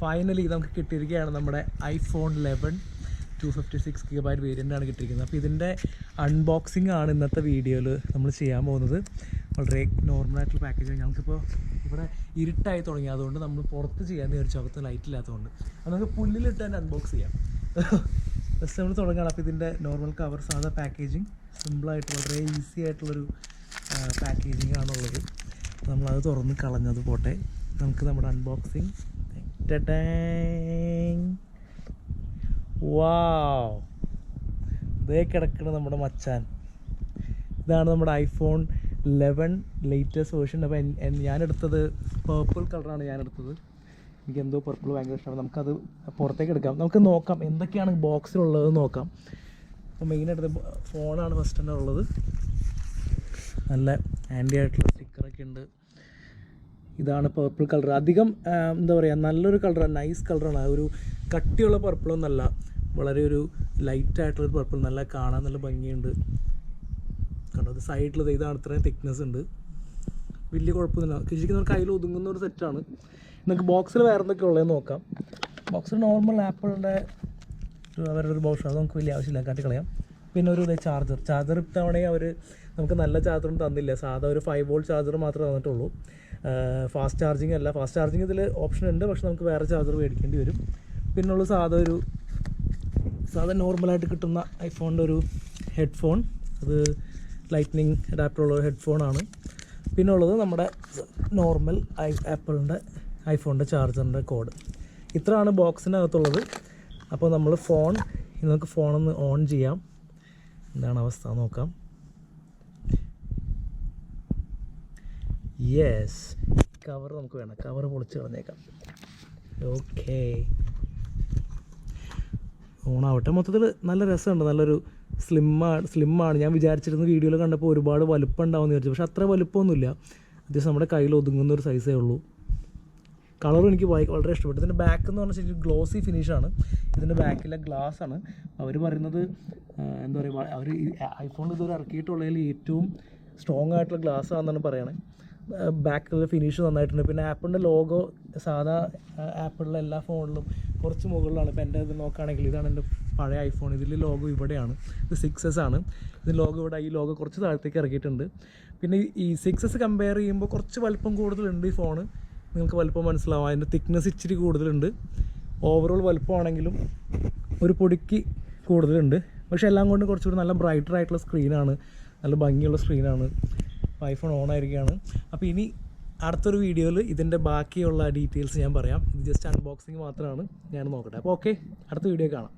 Finally നമുക്ക് കിട്ടിയിരിക്കുകയാണ് നമ്മുടെ ഐഫോൺ 11 256GB വേരിയൻ്റാണ് കിട്ടിയിരിക്കുന്നത്. അപ്പോൾ ഇതിൻ്റെ അൺബോക്സിംഗ് ആണ് ഇന്നത്തെ വീഡിയോയിൽ നമ്മൾ ചെയ്യാൻ പോകുന്നത്. വളരെ നോർമലായിട്ടുള്ള പാക്കേജ്. ഞങ്ങൾക്കിപ്പോൾ ഇവിടെ ഇരുട്ടായി തുടങ്ങി, അതുകൊണ്ട് നമ്മൾ പുറത്ത് ചെയ്യാമെന്ന് വിചാരിച്ചു, അകത്ത് ലൈറ്റ് ഇല്ലാത്തതുകൊണ്ട്. അപ്പോൾ നമുക്ക് പുല്ലിലിട്ട് തന്നെ അൺബോക്സ് ചെയ്യാം. ജസ്റ്റ് നമ്മൾ തുടങ്ങുകയാണ്. അപ്പോൾ ഇതിൻ്റെ നോർമൽ കവർ, സാധാ പാക്കേജിങ്, സിമ്പിളായിട്ട് വളരെ ഈസി ആയിട്ടുള്ളൊരു പാക്കേജിങ് ആണുള്ളത്. നമ്മളത് തുറന്ന് കളഞ്ഞത് പോട്ടെ. നമുക്ക് നമ്മുടെ അൺബോക്സിങ്. വാവ്, ഇതേ കിടക്കുന്ന നമ്മുടെ മച്ചാൻ. ഇതാണ് നമ്മുടെ ഐഫോൺ 11 ലേറ്റസ്റ്റ് വേർഷൻ. അപ്പോൾ ഞാനെടുത്തത് പേർപ്പിൾ കളറാണ് ഞാനെടുത്തത്. എനിക്ക് എന്തോ പർപ്പിൾ ഭയങ്കര ഇഷ്ടമാണ്. നമുക്കത് പുറത്തേക്ക് എടുക്കാം, നമുക്ക് നോക്കാം എന്തൊക്കെയാണ് ബോക്സിലുള്ളത് നോക്കാം. അപ്പോൾ മെയിനായിട്ട് ഫോണാണ് ഫസ്റ്റ് തന്നെ ഉള്ളത്. നല്ല ആൻറ്റി ആയിട്ടുള്ള സ്റ്റിക്കറൊക്കെ ഉണ്ട്. ഇതാണ് പർപ്പിൾ കളർ. അധികം എന്താ പറയുക, നല്ലൊരു കളറാണ്, നൈസ് കളറാണ്. ഒരു കട്ടിയുള്ള പർപ്പിളൊന്നല്ല, വളരെ ഒരു ലൈറ്റായിട്ടുള്ളൊരു പർപ്പിൾ. നല്ല കാണാൻ നല്ല ഭംഗിയുണ്ട്. കണ്ടോ, അത് സൈഡിൽ ഇതാണ്, ഇത്രയും തിക്നെസ് ഉണ്ട്. വലിയ കുഴപ്പമൊന്നുമില്ല. ശരിക്കും നമുക്ക് കയ്യിൽ ഒതുങ്ങുന്ന ഒരു സെറ്റാണ്. നമുക്ക് ബോക്സിൽ വേറെ എന്തൊക്കെ ഉള്ളതെന്ന് നോക്കാം. ബോക്സിൽ നോർമൽ ആപ്പിളിൻ്റെ അവരുടെ ഒരു ബോക്സ്, അത് നമുക്ക് വലിയ ആവശ്യമില്ല, കാട്ടിക്കളയാം. പിന്നെ ഒരു ചാർജർ ഇത്തവണയും അവർ നമുക്ക് നല്ല ചാർജറൊന്നും തന്നില്ല. സാധാ ഒരു 5V ചാർജർ മാത്രമേ തന്നിട്ടുള്ളൂ. ഫാസ്റ്റ് ചാർജിങ് അല്ല. ഫാസ്റ്റ് ചാർജിങ് ഇതിൽ ഓപ്ഷൻ ഉണ്ട്, പക്ഷെ നമുക്ക് വേറെ ചാർജർ മേടിക്കേണ്ടി വരും. പിന്നുള്ള സാധാ നോർമലായിട്ട് കിട്ടുന്ന ഐഫോണിൻ്റെ ഒരു ഹെഡ്ഫോൺ, അത് ലൈറ്റ്നിങ് അഡാപ്റ്ററുള്ള ഹെഡ്ഫോണാണ്. പിന്നെ ഉള്ളത് നമ്മുടെ നോർമൽ ആപ്പിളിൻ്റെ ഐഫോണിൻ്റെ ചാർജറിൻ്റെ കോഡ്. ഇത്രയാണ് ബോക്സിനകത്തുള്ളത്. അപ്പോൾ നമ്മൾ നമുക്ക് ഫോണൊന്ന് ഓൺ ചെയ്യാം. എന്താണ് അവസ്ഥ നോക്കാം. യെസ്, കവർ നമുക്ക് വേണം. കവർ പൊളിച്ച് കളഞ്ഞേക്കാം. ഓക്കെ, ഓണാവട്ടെ. മൊത്തത്തിൽ നല്ല രസമുണ്ട്. നല്ലൊരു സ്ലിമ്മാണ്. ഞാൻ വിചാരിച്ചിരുന്ന വീഡിയോയിൽ കണ്ടപ്പോൾ ഒരുപാട് വലുപ്പം ഉണ്ടാവുമെന്ന് വിചാരിച്ചു, പക്ഷേ അത്ര വലുപ്പമൊന്നുമില്ല. അത്യാവശ്യം നമ്മുടെ കയ്യിൽ ഒതുങ്ങുന്ന ഒരു സൈസേ ഉള്ളൂ. കളറും എനിക്ക് വളരെ ഇഷ്ടപ്പെട്ടു. ഇതിൻ്റെ ബാക്ക് എന്ന് പറഞ്ഞാൽ ശരിക്കും ഗ്ലോസി ഫിനിഷാണ്. ഇതിൻ്റെ ബാക്കിലെ ഗ്ലാസ് ആണ്. അവർ പറയുന്നത് എന്താ പറയുക, അവർ ഐഫോണിൽ ഇതുവരെ ഇറക്കിയിട്ടുള്ളതിൽ ഏറ്റവും സ്ട്രോങ് ആയിട്ടുള്ള ഗ്ലാസ് ആണെന്നാണ് പറയുന്നത്. ബാക്കിലെ ഫിനിഷ് നന്നായിട്ടുണ്ട്. പിന്നെ ആപ്പിളിൻ്റെ ലോഗോ സാധാ ആപ്പിളിലെ എല്ലാ ഫോണിലും കുറച്ച് മുകളിലാണ്. ഇപ്പോൾ എൻ്റെ ഇത് നോക്കുകയാണെങ്കിൽ, ഇതാണ് എൻ്റെ പഴയ ഐഫോൺ. ഇതിൽ ലോഗോ ഇവിടെയാണ്. ഇത് 6S ആണ്. ഇതിന് ലോഗോ ഇവിടെ, ഈ ലോഗോ കുറച്ച് താഴത്തേക്ക് ഇറക്കിയിട്ടുണ്ട്. പിന്നെ ഈ 6S കമ്പയർ ചെയ്യുമ്പോൾ കുറച്ച് വലിപ്പം കൂടുതലുണ്ട് ഈ ഫോണ്. നിങ്ങൾക്ക് വലിപ്പം മനസ്സിലാവും. അതിൻ്റെ തിക്നെസ് ഇച്ചിരി കൂടുതലുണ്ട്. ഓവറോൾ വലിപ്പമാണെങ്കിലും ഒരു പൊടിക്ക് കൂടുതലുണ്ട്. പക്ഷേ എല്ലാം കൊണ്ട് കുറച്ചുകൂടി നല്ല ബ്രൈറ്റർ ആയിട്ടുള്ള സ്ക്രീനാണ്, നല്ല ഭംഗിയുള്ള സ്ക്രീനാണ്. ഐഫോൺ ഓൺ ആയിരിക്കുകയാണ്. അപ്പോൾ ഇനി അടുത്തൊരു വീഡിയോയിൽ ഇതിൻ്റെ ബാക്കിയുള്ള ഡീറ്റെയിൽസ് ഞാൻ പറയാം. ഇത് ജസ്റ്റ് അൺബോക്സിങ് മാത്രമാണ്. ഞാൻ നോക്കട്ടെ. അപ്പോൾ ഓക്കെ, അടുത്ത വീഡിയോ കാണാം.